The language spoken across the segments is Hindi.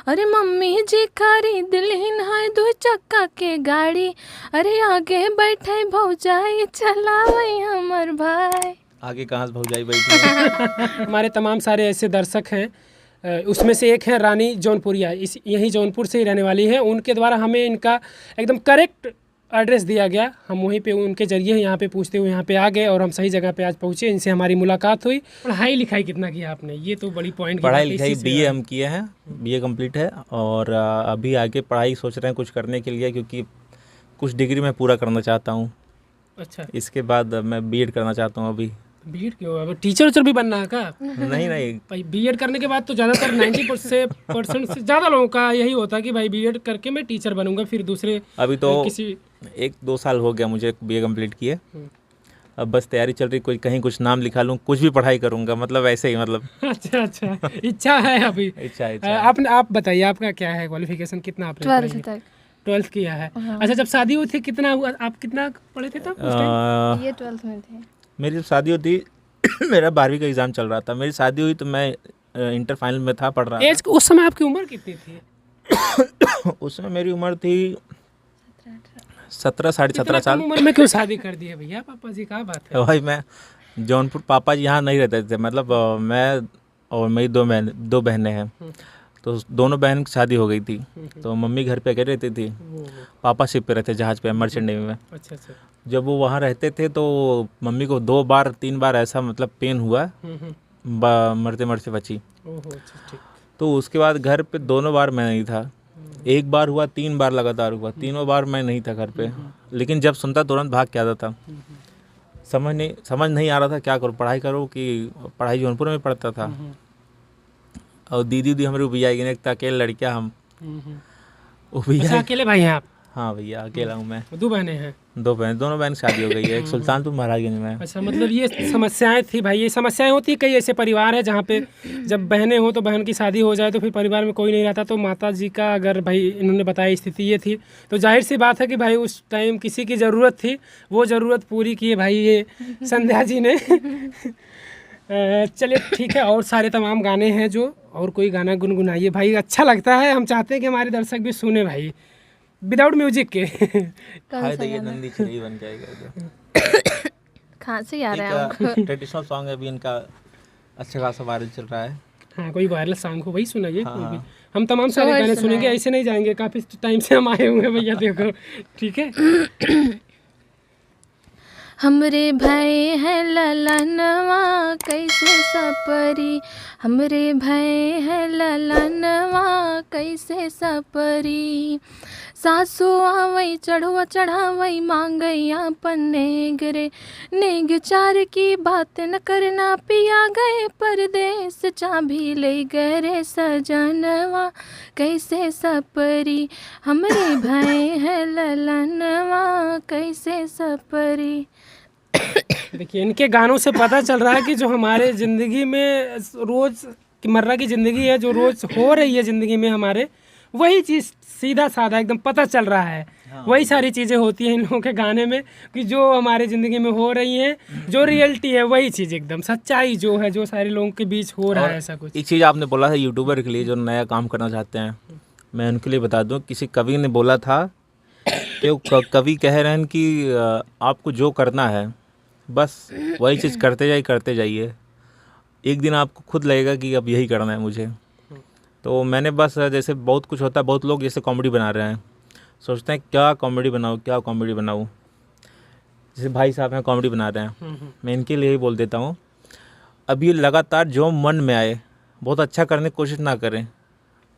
अरे मम्मी जी खरीद लीन है 2 चक्का के गाड़ी, अरे आगे बैठे भौजाई चलावे हमर भाई। आगे कहाँ से भौजाई बैठी है? हमारे तमाम सारे ऐसे दर्शक हैं, उसमें से एक है रानी जौनपुरिया, इस यहीं जौनपुर से ही रहने वाली है। उनके द्वारा हमें इनका एकदम करेक्ट एड्रेस दिया गया, हम वहीं पे उनके जरिए यहाँ पे पूछते हुए यहाँ पे आ गए और हम सही जगह पे आज पहुँचे। इनसे हमारी मुलाकात हुई। पढ़ाई लिखाई कितना किया आपने, ये तो बड़ी पॉइंट की बात है। पढ़ाई लिखाई बीए हम किए हैं, बीए कंप्लीट है और अभी आगे पढ़ाई सोच रहे हैं कुछ करने के लिए, क्योंकि कुछ डिग्री मैं पूरा करना चाहता हूँ। अच्छा, इसके बाद मैं बीएड करना चाहता हूँ अभी। बीएड क्यों, अब टीचर उचर भी बनना है क्या? नहीं नहीं, भाई बीएड करने के बाद तो ज़्यादातर 90% से ज़्यादा लोगों का यही होता है कि भाई बीएड करके मैं टीचर बनूंगा, फिर दूसरे अभी तो किसी 1-2 साल हो गया मुझे बीए कंप्लीट किए। अब बस तैयारी चल रही, कोई कहीं कुछ नाम लिखा लूँ, कुछ भी पढ़ाई करूँगा, मतलब ऐसे ही, मतलब अच्छा, इच्छा है अभी। इच्छा आप बताइए आपका क्या है क्वालिफिकेशन, कितना आपने 12th तक 12th किया है? अच्छा, जब शादी हुई थी कितना हुआ, आप कितना पढ़े थे तब उस टाइम? ये 12th में थे। मेरी जब शादी होती मेरा 12वीं का एग्ज़ाम चल रहा था। मेरी शादी हुई तो मैं इंटर फाइनल में था, पढ़ रहा एज उस समय आपकी उम्र कितनी थी? था। उस समय मेरी उम्र थी 17 साढ़े 17 साल। उम्र में क्यों शादी कर दी है भैया, पापा जी, क्या बात है? भाई मैं जौनपुर, पापा जी यहाँ नहीं रहते थे, मतलब मैं और मेरी 2 बहनें हैं, तो दोनों बहन की शादी हो गई थी, तो मम्मी घर पे अकेले रहती थी, पापा शिप पे रहते, जहाज़ पे, मर्चेंट नेवी में। अच्छा, जब वो वहाँ रहते थे तो मम्मी को 2-3 बार ऐसा मतलब पेन हुआ, मरते मरते बची। ओहो, अच्छा, ठीक। तो उसके बाद घर पे दोनों बार मैं नहीं था, एक बार हुआ, 3 बार लगातार हुआ, तीनों बार मैं नहीं था घर पे। लेकिन जब सुनता तुरंत भाग के आता था। समझ नहीं आ रहा था क्या करूँ, पढ़ाई करूँ कि पढ़ाई जौनपुर में पढ़ता था। और दीदी हमारी भी आएगी, एक अकेले लड़कियाँ हम, वो भी अच्छा, अकेले भाई हैं आप? हाँ भैया, अकेला हूँ मैं। 2 बहनें हैं? 2 बहन, दोनों बहन शादी हो गई है, एक सुल्तानपुर महाराजगंज में। अच्छा, मतलब ये समस्याएं थी भाई, ये समस्याएं होती है। कई ऐसे परिवार है जहाँ पे जब बहनें हो तो बहन की शादी हो जाए तो फिर परिवार में कोई नहीं रहता। तो माता जी का, अगर भाई इन्होंने बताया स्थिति ये थी, तो जाहिर सी बात है कि भाई उस टाइम किसी की ज़रूरत थी, वो ज़रूरत पूरी की है भाई ये संध्या जी ने। चलिए ठीक है, और सारे तमाम गाने हैं जो, और कोई गाना गुनगुनाइए भाई, अच्छा लगता है। हम चाहते हैं कि हमारे दर्शक भी सुने भाई, विदाउट म्यूजिक के। हाय तो ये नंदी चिड़ी बन जाएगा। खांसी आ रहा है हमको। ट्रेडिशनल सॉन्ग है अभी इनका, अच्छा खासा वायरल चल रहा है। हाँ, कोई वायरल सॉन्ग हो भाई सुनाइए। हाँ, कोई भी, हाँ। हम तमाम सारे और गाने सुनाए। सुनेंगे, ऐसे नहीं जाएंगे, काफ़ी टाइम से हम आए हुए हैं भैया, देखो ठीक है। हमरे भाई है ललनवा कैसे सपरी, हमरे भाई है ललनवा कैसे सपरी। सासू आवई चढ़वा चढ़ावई मांगई आपन नेग रे, नेग चार की बात न करना, पिया गए परदेस चाबी ले गए रे सजनवा कैसे सपरी। हमरे भाई है ललनवा कैसे सपरी। देखिए, इनके गानों से पता चल रहा है कि जो हमारे ज़िंदगी में रोज़ की मर्रा की ज़िंदगी है, जो रोज़ हो रही है ज़िंदगी में हमारे, वही चीज़ सीधा साधा एकदम पता चल रहा है। हाँ, वही सारी चीज़ें होती हैं इन लोगों के गाने में, कि जो हमारे ज़िंदगी में हो रही हैं, जो रियलिटी है वही चीज़, एकदम सच्चाई जो है, जो सारे लोगों के बीच हो रहा है, ऐसा कुछ। एक चीज़ आपने बोला था यूट्यूबर के लिए जो नया काम करना चाहते हैं, मैं उनके लिए बता दूं, किसी कवि ने बोला था कि कवि कह रहे हैं कि आपको जो करना है बस वही चीज़ करते जाइए, एक दिन आपको खुद लगेगा कि अब यही करना है मुझे। तो मैंने बस, जैसे बहुत कुछ होता है, बहुत लोग जैसे कॉमेडी बना रहे हैं, सोचते हैं क्या कॉमेडी बनाऊँ। जैसे भाई साहब हैं कॉमेडी बना रहे हैं, मैं इनके लिए ही बोल देता हूँ, अभी लगातार जो मन में आए बहुत अच्छा करने की कोशिश ना करें,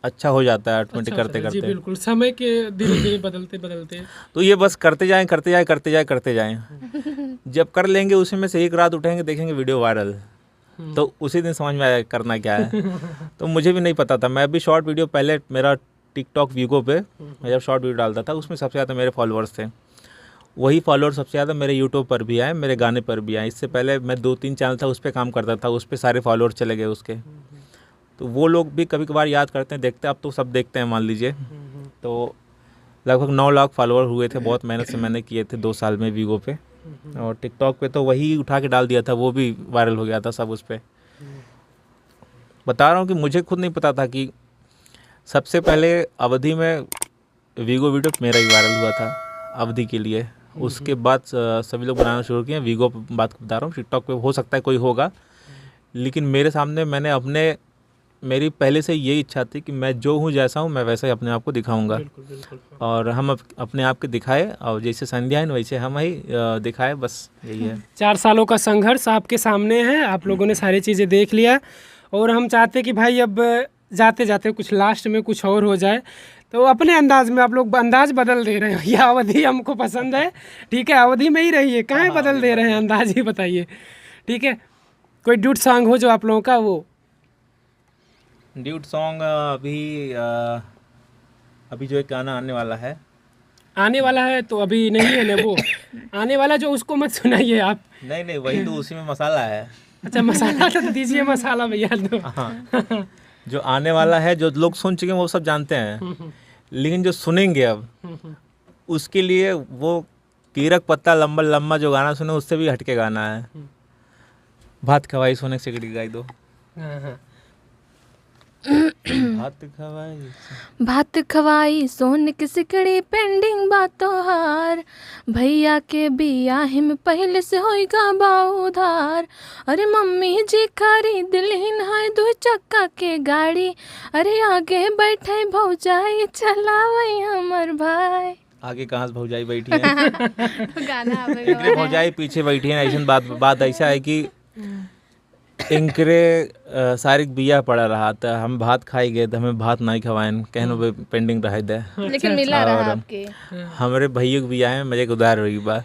अच्छा हो जाता है ऑटोमेटिक। अच्छा, करते जी बिल्कुल, समय के धीरे धीरे बदलते तो ये बस करते जाएं। जब कर लेंगे उसी में से एक रात उठेंगे, देखेंगे वीडियो वायरल, तो उसी दिन समझ में आया करना क्या है। तो मुझे भी नहीं पता था, मैं भी शॉर्ट वीडियो, पहले मेरा टिकटॉक वीगो पे मैं जब शॉर्ट वीडियो डालता था, उसमें सबसे ज़्यादा मेरे फॉलोअर्स थे, वही फॉलोअर सबसे ज़्यादा मेरे यूट्यूब पर भी आए, मेरे गाने पर भी आए। इससे पहले मैं 2-3 चैनल था उस पर काम करता था, उस पर सारे फॉलोअर चले गए उसके। तो वो लोग भी कभी कभार याद करते हैं, देखते हैं, अब तो सब देखते हैं मान लीजिए। तो लगभग 9 लाख फॉलोअर हुए थे, बहुत मेहनत से मैंने किए थे 2 साल में वीगो पे। और टिकटॉक पे तो वही उठा के डाल दिया था, वो भी वायरल हो गया था सब उस पर। बता रहा हूँ कि मुझे खुद नहीं पता था कि सबसे पहले अवधि में वीगो वीडियो मेरा ही वायरल हुआ था अवधि के लिए। उसके बाद सभी लोग बनाना शुरू किए। वीगो बात बता रहा हूँ, टिकटॉक पे हो सकता है कोई होगा, लेकिन मेरे सामने मैंने मेरी पहले से यही इच्छा थी कि मैं जो हूँ जैसा हूँ मैं वैसा ही अपने आप को दिखाऊंगा। और हम अपने आप के दिखाए, और जैसे संध्या है वैसे हम ही दिखाए, बस यही है। 4 सालों का संघर्ष आपके सामने है, आप लोगों ने सारी चीज़ें देख लिया, और हम चाहते कि भाई अब जाते जाते कुछ लास्ट में कुछ और हो जाए, तो अपने अंदाज में आप लोग अंदाज बदल दे रहे हैं। ये अवधि हमको पसंद है, ठीक है, अवधि में ही रहिए, कहाँ बदल दे रहे हैं, अंदाज ही बताइए, ठीक है। कोई ड्यूट सॉन्ग हो जो आप लोगों का, वो ड्यूट सॉन्ग अभी जो एक गाना आने वाला है तो अभी नहीं है ना, वो आने वाला जो, उसको मत सुनाइए आप। नहीं वही तो उसी में मसाला है। अच्छा, मसाला तो दीजिए, मसाला भैया तो। हाँ, जो आने वाला है, जो लोग सुन चुके हैं वो सब जानते हैं, लेकिन जो सुनेंगे अब उसके लिए वो कीरक पत्ता लंबा लंबा जो गाना सुने उससे भी हटके गाना है। भात खवाई सोने सिकड़ी गाई दो। भात खवाई सोन की सिकड़ी पेंडिंग बातों हार, भैया के बियाह में पहले से होएगा बाउधार। अरे मम्मी जी खरीद लीन है 2 चक्का के गाड़ी, अरे आगे बैठे भौजाई चलावई हमर भाई। आगे कहाँ से भौजाई बैठी है? गाना इनके भौजाई पीछे बैठी है। ऐसा बात ऐसा है कि इनकरे सारिक बिया पड़ा रहा था, हम भात खाई गए तो हमें भात नहीं खवाएं, कहनो पे पेंडिंग रह दे, लेकिन मिला रहा आपके। हमारे भैया के बिया है, मजे उधार रही बात।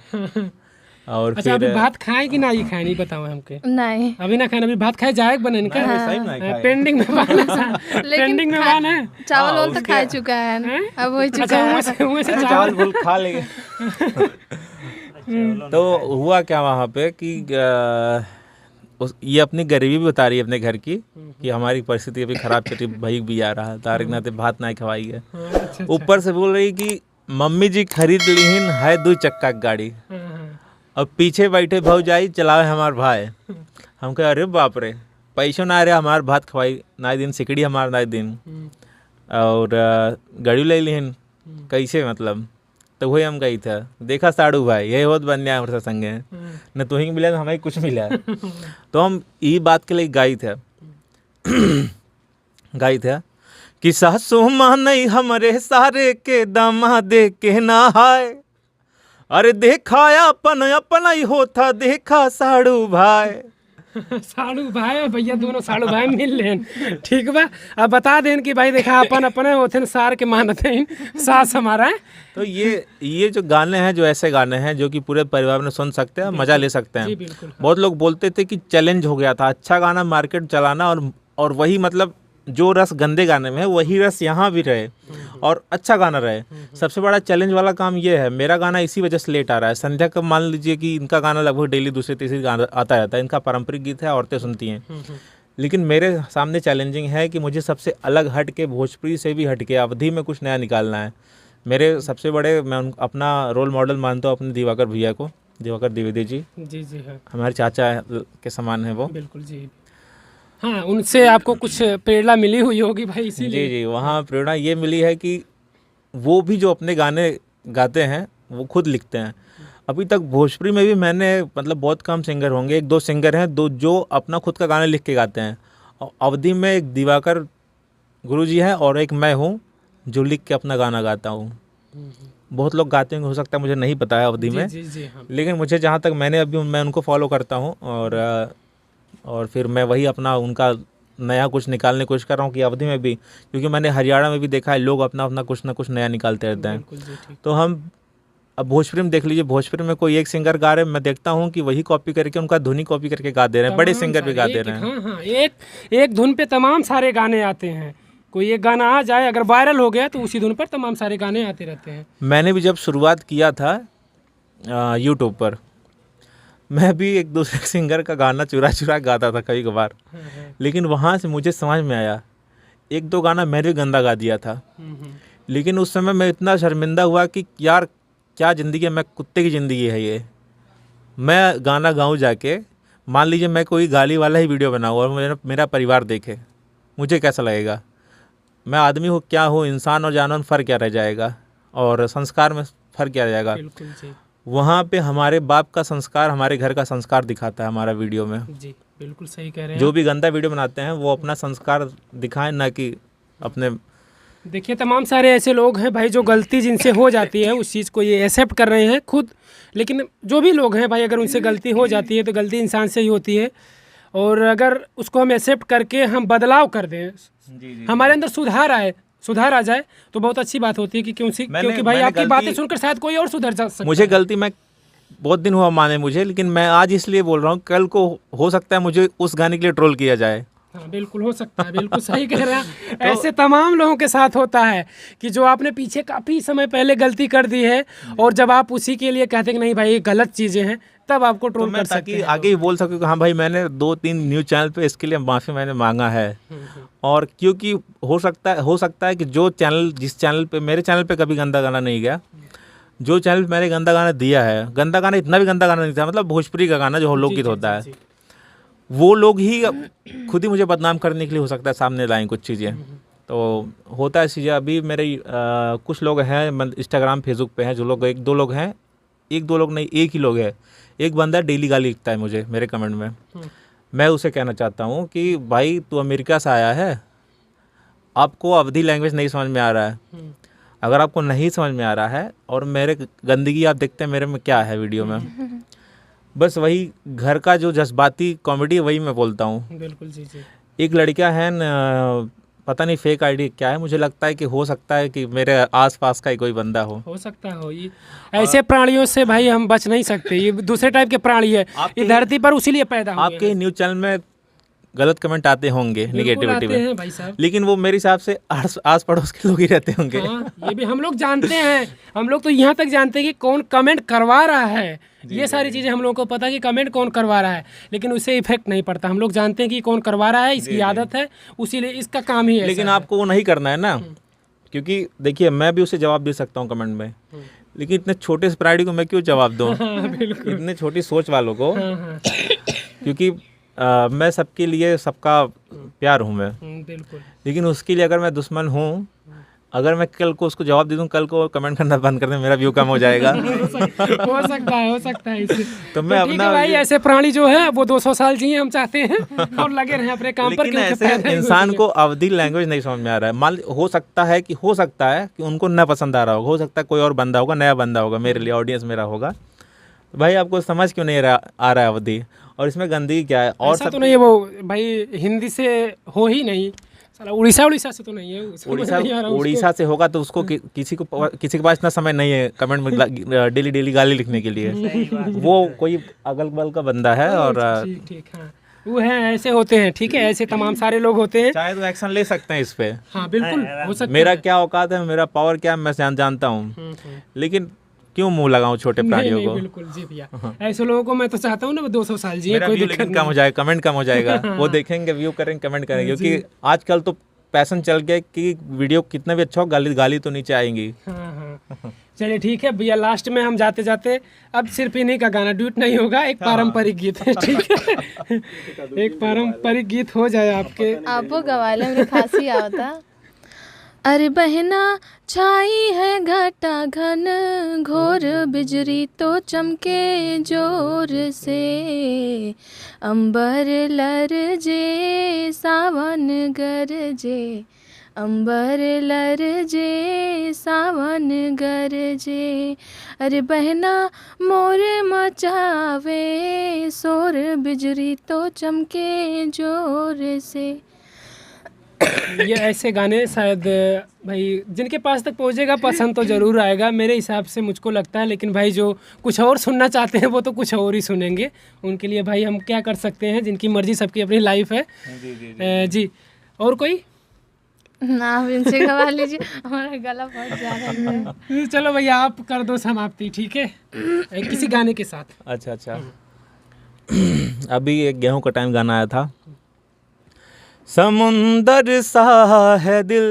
और अच्छा, अभी भात खाए कि नहीं खाए, नहीं बताओ हमके। नहीं अभी ना खाए, अभी भात खाए जाए बने इनका। पेंडिंग में बाना, पेंडिंग में बाना है। चावल वाल तो खा चुका है, अब हो चुका है। वहाँ से चावल फूल खा लेंगे। तो हुआ क्या वहाँ पे कि ये अपनी गरीबी भी बता रही है अपने घर की, कि हमारी परिस्थिति अभी खराब चल रही, भाई भी आ रहा तारिक नाते भात ना खवाई है। ऊपर से बोल रही कि मम्मी जी खरीद लीन है 2 चक्का की गाड़ी, अब पीछे बैठे भौजाई चलावे हमार भाई। हम कहे अरे बाप रे, पैसों ना रहे हमार भात खवाई ना दिन, सिकड़ी हमार ना दिन, और गाड़ी ले लीन कैसे, मतलब। तो वही हम गई था, देखा साड़ू भाई यही बहुत बन्या हमारे संगे न, तो ही मिला हमें कुछ मिला। तो हम ये बात के लिए गाई था कि सासू माँ नहीं हमारे सारे के दामा दे के ना हाय, अरे देखा अपना ही होता, देखा साड़ू भाई। साड़ू भाई और भैया दोनों साड़ू भाई मिल लेन, ठीक बा। अब बता देन कि भाई देखा अपन अपने होते सार के मानते हैं, सास हमारा है। तो ये जो गाने हैं, जो ऐसे गाने हैं जो कि पूरे परिवार में सुन सकते हैं, मजा ले सकते हैं। बहुत लोग बोलते थे कि चैलेंज हो गया था, अच्छा गाना मार्केट चलाना, और वही मतलब जो रस गंदे गाने में है वही रस यहाँ भी रहे और अच्छा गाना रहे। सबसे बड़ा चैलेंज वाला काम ये है। मेरा गाना इसी वजह से लेट आ रहा है। संध्या का मान लीजिए कि इनका गाना लगभग डेली दूसरे तीसरे गाना आता रहता है, इनका पारंपरिक गीत है, औरतें सुनती हैं। लेकिन मेरे सामने चैलेंजिंग है कि मुझे सबसे अलग हट के, भोजपुरी से भी हट के अवधि में कुछ नया निकालना है। मेरे सबसे बड़े, मैं अपना रोल मॉडल मानता हूँ अपने दिवाकर भैया को, दिवाकर द्विवेदी जी। जी हाँ, हमारे चाचा के समान है वो। बिल्कुल जी हाँ, उनसे आपको कुछ प्रेरणा मिली हुई होगी भाई, इसीलिए। जी, वहाँ प्रेरणा ये मिली है कि वो भी जो अपने गाने गाते हैं वो खुद लिखते हैं। अभी तक भोजपुरी में भी मैंने मतलब बहुत कम सिंगर होंगे, 1-2 सिंगर हैं जो अपना खुद का गाना लिख के गाते हैं। और अवधि में एक दिवाकर गुरुजी है और एक मैं हूँ जो लिख के अपना गाना गाता हूँ। बहुत लोग गाते हैं, हो सकता है मुझे नहीं पता है अवधि में, हाँ। लेकिन मुझे जहाँ तक मैं उनको फॉलो करता हूँ, और फिर मैं वही अपना उनका नया कुछ निकालने की कोशिश कर रहा हूँ कि अवधि में भी, क्योंकि मैंने हरियाणा में भी देखा है लोग अपना कुछ ना कुछ नया निकालते रहते हैं। तो हम अब भोजपुरी में देख लीजिए, भोजपुरी में कोई एक सिंगर गा रहे हैं, मैं देखता हूँ कि वही कॉपी करके उनका धुनी कॉपी करके गा दे रहे हैं, बड़े सिंगर भी गा दे रहे हैं। हाँ, एक धुन पे तमाम सारे गाने आते हैं। कोई एक गाना आ जाए अगर वायरल हो गया तो उसी धुन पर तमाम सारे गाने आते रहते हैं। मैंने भी जब शुरुआत किया था यूट्यूब पर, मैं भी एक दूसरे सिंगर का गाना चुरा गाता था कभी कभार, लेकिन वहाँ से मुझे समझ में आया 1-2 गाना मैंने भी गंदा गा दिया था। लेकिन उस समय मैं इतना शर्मिंदा हुआ कि यार क्या ज़िंदगी है, मैं कुत्ते की ज़िंदगी है ये। मैं गाना गाऊँ जाके, मान लीजिए मैं कोई गाली वाला ही वीडियो बनाऊँ और मेरा परिवार देखे, मुझे कैसा लगेगा। मैं आदमी हूँ क्या हूँ, इंसान और जानवर में फ़र्क क्या रह जाएगा, और संस्कार में फ़र्क क्या रह जाएगा। बिल्कुल जी वहाँ पे हमारे बाप का संस्कार, हमारे घर का संस्कार दिखाता है हमारा वीडियो में। जी, बिल्कुल सही कह रहे हैं जो आप। भी गंदा वीडियो बनाते हैं वो अपना संस्कार दिखाएं, ना कि अपने। देखिए तमाम सारे ऐसे लोग हैं भाई जो गलती जिनसे हो जाती है उस चीज़ को ये एक्सेप्ट कर रहे हैं खुद, लेकिन जो भी लोग हैं भाई अगर उनसे गलती हो जाती है तो गलती इंसान से ही होती है, और अगर उसको हम एक्सेप्ट करके हम बदलाव कर दें, हमारे अंदर सुधार आ जाए तो बहुत अच्छी बात होती है कि क्योंकि भाई मैंने आपकी बातें गलती- सुनकर शायद कोई और सुधर जा सकता मुझे है। गलती, मैं बहुत दिन हुआ माने मुझे, लेकिन मैं आज इसलिए बोल रहा हूँ, कल को हो सकता है मुझे उस गाने के लिए ट्रोल किया जाए। हाँ बिल्कुल हो सकता है, बिल्कुल सही कह रहे हैं। ऐसे तमाम लोगों के साथ होता है कि जो आपने पीछे काफ़ी समय पहले गलती कर दी है और जब आप उसी के लिए कहते हैं कि नहीं भाई ये गलत चीज़ें हैं, तब आपको तो ट्रोल मैं कर सकते ताकि हैं। आगे ही बोल सकूँ कि हाँ भाई मैंने 2-3 न्यूज़ चैनल पे इसके लिए माफ़ी मैंने मांगा है। और क्योंकि हो सकता है कि जिस चैनल पे, मेरे चैनल पे कभी गंदा गाना नहीं गया, जो चैनल पे मैंने गंदा गाना दिया है, गंदा गाना इतना भी गंदा गाना नहीं था, मतलब भोजपुरी का गाना जो लोकगीत होता है, वो लोग ही खुद ही मुझे बदनाम करने के लिए हो सकता है सामने लाएं कुछ चीज़ें। तो होता है चीज़ें। अभी मेरे कुछ लोग हैं इंस्टाग्राम फेसबुक पे हैं जो लोग, एक दो लोग नहीं, एक ही लोग है, एक बंदा डेली गाली लिखता है मुझे मेरे कमेंट में। मैं उसे कहना चाहता हूँ कि भाई तू अमेरिका से आया है, आपको अवधी लैंग्वेज नहीं समझ में आ रहा है। अगर आपको नहीं समझ में आ रहा है और मेरे गंदगी आप देखते हैं मेरे में क्या है वीडियो में, बस वही घर का जो जज्बाती कॉमेडी है वही मैं बोलता हूँ। बिल्कुल जी जी। एक लड़का है पता नहीं फेक आईडी क्या है, मुझे लगता है कि हो सकता है कि मेरे आसपास का ही कोई बंदा हो सकता हो। ये ऐसे प्राणियों से भाई हम बच नहीं सकते, ये दूसरे टाइप के प्राणी है, ये धरती पर उसीलिए पैदा हुए आपके न्यूज़ चैनल में गलत कमेंट आते होंगे निगेटिविटी में, हैं भाई साहब। लेकिन वो मेरे हिसाब से आस पड़ोस के लोग ही रहते होंगे। हाँ, ये भी हम लोग जानते हैं। हम लोग तो यहाँ तक जानते हैं कि कौन कमेंट करवा रहा है, ये सारी चीज़ें हम लोग को पता है कि कमेंट कौन करवा रहा है, लेकिन उससे इफेक्ट नहीं पड़ता। हम लोग जानते हैं कि कौन करवा रहा है, इसकी आदत है, उसीलिए इसका काम ही है। लेकिन आपको वो नहीं करना है ना, क्योंकि देखिए मैं भी उसे जवाब दे सकता हूँ कमेंट में, लेकिन इतने छोटे से प्राणी को मैं क्यों जवाब दूँ, इतने छोटी सोच वालों को। क्योंकि मैं सबके लिए सबका प्यार हूँ मैं, बिल्कुल। लेकिन उसके लिए अगर मैं दुश्मन हूँ, अगर मैं कल को उसको जवाब दे दूँ, कल को कमेंट करना बंद कर दें, मेरा व्यू कम हो जाएगा। हो सकता है इससे। तो मैं ठीक है अपना भाई, ऐसे प्राणी जो है वो 200 साल जिए हम चाहते हैं और लगे रहें अपने काम पर। लेकिन ऐसे इंसान को अवधी लैंग्वेज नहीं समझ में आ रहा है। मान हो सकता है कि उनको ना पसंद आ रहा होगा, हो सकता है कोई और बंदा होगा, नया बंदा होगा, मेरे लिए ऑडियंस मेरा होगा। भाई आपको समझ क्यों नहीं आ रहा है अवधी, और इसमें गंदगी क्या है? और सब तो नहीं है वो भाई, हिंदी से हो ही नहीं, साला उड़ीसा से तो नहीं है। उड़ीसा से होगा तो उसको किसी के पास इतना समय नहीं है कमेंट में डेली गाली लिखने के लिए। वो कोई अगल बगल का बंदा है और ठीक हाँ, वो है, ऐसे होते हैं। ठीक है, ऐसे तमाम सारे लोग होते हैं, चाहे तो एक्शन ले सकते हैं इस पे। हाँ बिल्कुल हो सकता मेरा है। क्या औकात है, मेरा पावर क्या है, मैं जानता हूँ, लेकिन क्यों मुंह लगाऊं छोटे प्राणियों को। बिल्कुल जी भैया, ऐसे लोगों को मैं तो चाहता हूँ ना 200 साल जिए, कोई दिक्कत कम हो जाएगा, कमेंट कम हो जाएगा, वो देखेंगे, व्यू करेंगे, कमेंट करेंगे, क्योंकि आजकल तो पैसन चल गया कि वीडियो कितना भी अच्छा हो, गाली तो नीचे आएंगी। हाँ। चलिए ठीक है भैया, लास्ट में हम जाते जाते अब सिर्फ इन्हीं का गाना ड्यूट नहीं होगा, एक पारंपरिक गीत है। ठीक है, एक पारंपरिक गीत हो जाए आपके। आपो गवाले में खांसी आवता। अरे बहना छाई है घटा घन, घोर बिजली तो चमके जोर से, अंबर लरजे सावन गरजे, अंबर लरजे सावन गरजे। अरे बहना मोर मचावे शोर, बिजली तो चमके जोर से। ये ऐसे गाने शायद भाई जिनके पास तक पहुंचेगा पसंद तो ज़रूर आएगा मेरे हिसाब से, मुझको लगता है। लेकिन भाई जो कुछ और सुनना चाहते हैं वो तो कुछ और ही सुनेंगे, उनके लिए भाई हम क्या कर सकते हैं, जिनकी मर्जी, सबकी अपनी लाइफ है। जी और कोई ना, आप इनसे गवा लीजिए, हमारा गला बहुत ज़्यादा है। चलो भैया आप कर दो समाप्ति, ठीक है, किसी गाने के साथ। अच्छा। अभी एक गेहूं का टाइम गाना आया था। समुंदर सा है दिल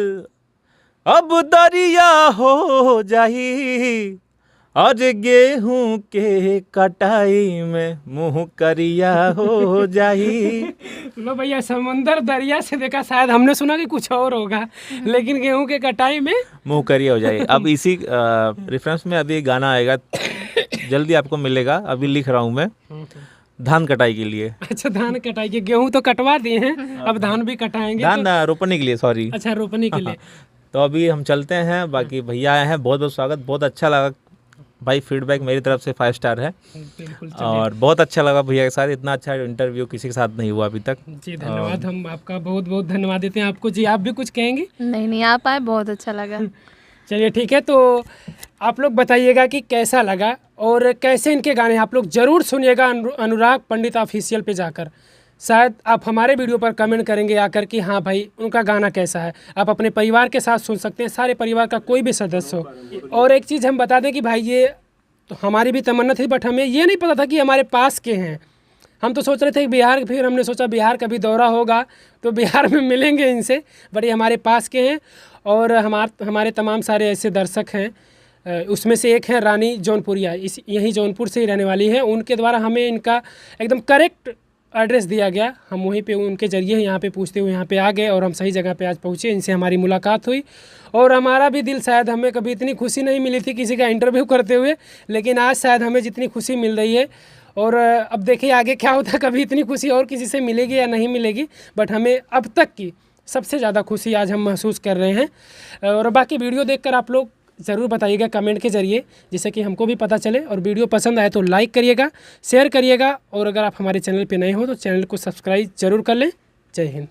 अब दरिया हो जाही, और गेहूं के कटाई में मुंह करिया हो जाई। लो भैया, समंदर दरिया से देखा, शायद हमने सुना कि कुछ और होगा, लेकिन गेहूं के कटाई में मुंह करिया हो जाए। अब इसी रेफरेंस में अभी गाना आएगा, जल्दी आपको मिलेगा, अभी लिख रहा हूँ मैं, धान कटाई के लिए। अच्छा, धान कटाई के, गेहूं तो कटवा दिए हैं, अब धान भी कटाएंगे। धान रोपने के लिए, सॉरी। अच्छा, रोपने के लिए। तो अभी हम चलते हैं, बाकी भैया आए हैं, बहुत बहुत स्वागत, बहुत अच्छा लगा भाई, फीडबैक मेरी तरफ से 5 स्टार है। बिल्कुल। और बहुत अच्छा लगा भैया के साथ, इतना अच्छा इंटरव्यू किसी के साथ नहीं हुआ अभी तक। जी धन्यवाद, हम आपका बहुत बहुत धन्यवाद देते हैं आपको। जी, आप भी कुछ कहेंगे? नहीं, आप आए, बहुत अच्छा लगा। चलिए ठीक है, तो आप लोग बताइएगा कि कैसा लगा और कैसे इनके गाने आप लोग ज़रूर सुनिएगा अनुराग पंडित ऑफिशियल पे जाकर। शायद आप हमारे वीडियो पर कमेंट करेंगे आकर कि हाँ भाई उनका गाना कैसा है। आप अपने परिवार के साथ सुन सकते हैं, सारे परिवार का कोई भी सदस्य हो। और एक चीज़ हम बता दें कि भाई ये तो हमारी भी तमन्ना थी, बट हमें ये नहीं पता था कि हमारे पास के हैं। हम तो सोच रहे थे कि बिहार, फिर हमने सोचा बिहार का भी दौरा होगा तो बिहार में मिलेंगे इनसे, बट ये हमारे पास के हैं। और हमारे तमाम सारे ऐसे दर्शक हैं, उसमें से एक है रानी जौनपुरिया, यहीं जौनपुर से ही रहने वाली हैं। उनके द्वारा हमें इनका एकदम करेक्ट एड्रेस दिया गया, हम वहीं पे उनके ज़रिए यहाँ पे पूछते हुए यहाँ पे आ गए और हम सही जगह पे आज पहुँचे। इनसे हमारी मुलाकात हुई और हमारा भी दिल, शायद हमें कभी इतनी खुशी नहीं मिली थी किसी का इंटरव्यू करते हुए, लेकिन आज शायद हमें जितनी खुशी मिल रही है, और अब देखिए आगे क्या होता है, कभी इतनी खुशी और किसी से मिलेगी या नहीं मिलेगी, बट हमें अब तक की सबसे ज़्यादा खुशी आज हम महसूस कर रहे हैं। और बाकी वीडियो देखकर आप लोग ज़रूर बताइएगा कमेंट के ज़रिए, जिससे कि हमको भी पता चले। और वीडियो पसंद आए तो लाइक करिएगा, शेयर करिएगा, और अगर आप हमारे चैनल पे नए हो तो चैनल को सब्सक्राइब ज़रूर कर लें। जय हिंद।